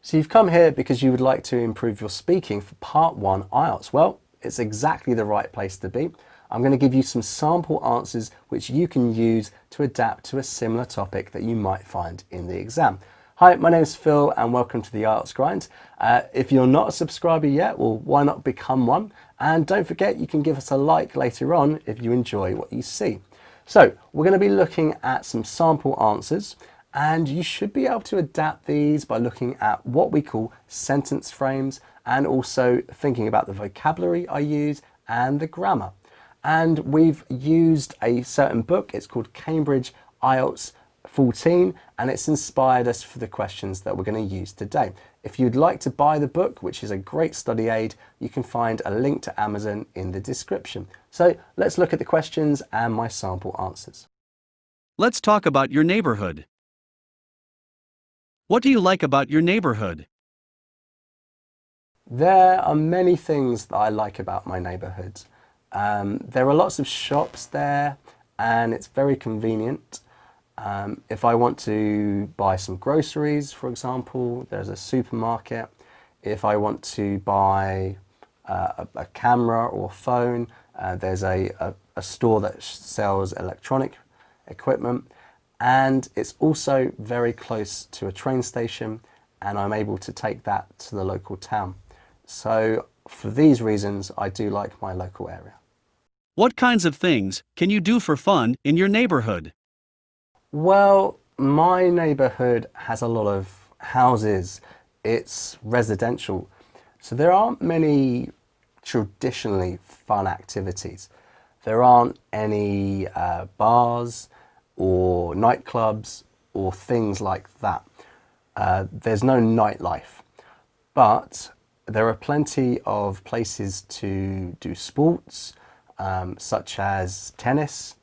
So you've come here because you would like to improve your speaking for Part 1 IELTS. Well, it's exactly the right place to be. I'm going to give you some sample answers which you can use to adapt to a similar topic that you might find in the exam. Hi, my name is Phil and welcome to the IELTS Grind. If you're not a subscriber yet, well, why not become one? And don't forget, you can give us a like later on if you enjoy what you see. So we're going to be looking at some sample answers, and you should be able to adapt these by looking at what we call sentence frames and also thinking about the vocabulary I use and the grammar. And we've used a certain book. It's called Cambridge IELTS 14, and it's inspired us for the questions that we're going to use today. If you'd like to buy the book, which is a great study aid, you can find a link to Amazon in the description. So let's look at the questions and my sample answers. Let's talk about your neighborhood. What do you like about your neighborhood? There are many things that I like about my neighborhood. There are lots of shops there and it's very convenient. If I want to buy some groceries, for example, there's a supermarket. If I want to buy a camera or phone, there's a store that sells electronic equipment. And it's also very close to a train station, and I'm able to take that to the local town. So for these reasons, I do like my local area. What kinds of things can you do for fun in your neighborhood? Well, my neighborhood has a lot of houses. It's residential. So there aren't many traditionally fun activities. There aren't any bars or nightclubs or things like that. There's no nightlife, but there are plenty of places to do sports, such as tennis,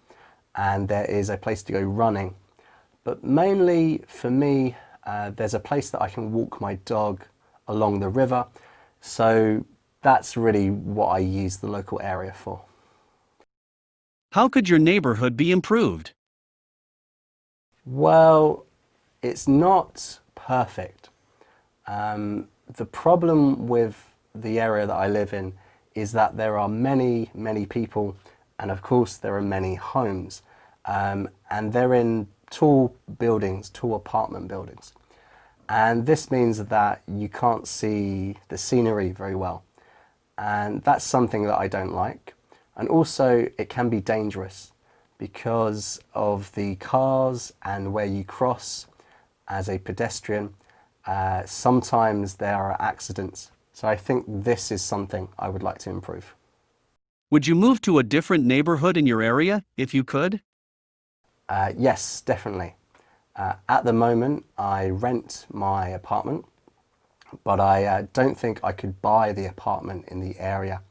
and there is a place to go running. But mainly for me, there's a place that I can walk my dog along the river. So that's really what I use the local area for. How could your neighborhood be improved? Well, it's not perfect. The problem with the area that I live in is that there are many, many people, and of course there are many homes, and they're in tall buildings, tall apartment buildings. And this means that you can't see the scenery very well. And that's something that I don't like. And also it can be dangerous because of the cars and where you cross as a pedestrian. Sometimes there are accidents. So I think this is something I would like to improve. Would you move to a different neighborhood in your area if you could? Yes, definitely. At the moment, I rent my apartment, but I don't think I could buy the apartment in the area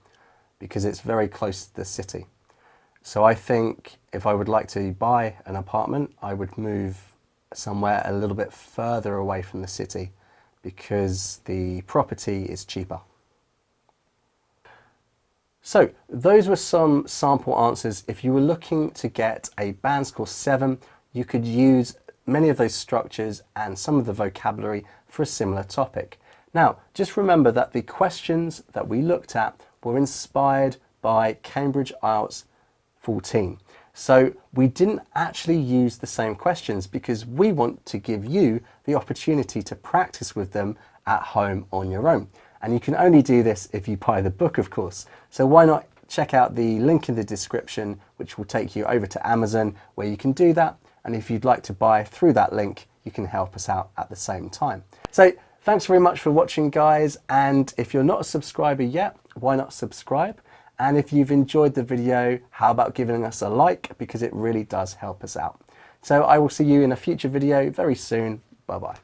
because it's very close to the city. So I think if I would like to buy an apartment, I would move somewhere a little bit further away from the city because the property is cheaper. So those were some sample answers. If you were looking to get a band score 7, you could use many of those structures and some of the vocabulary for a similar topic. Now, just remember that the questions that we looked at were inspired by Cambridge IELTS 14. So we didn't actually use the same questions because we want to give you the opportunity to practice with them at home on your own. And you can only do this if you buy the book, of course. So why not check out the link in the description, which will take you over to Amazon, where you can do that. And if you'd like to buy through that link, you can help us out at the same time. So thanks very much for watching, guys. And if you're not a subscriber yet, why not subscribe? And if you've enjoyed the video, how about giving us a like, because it really does help us out. So I will see you in a future video very soon. Bye-bye.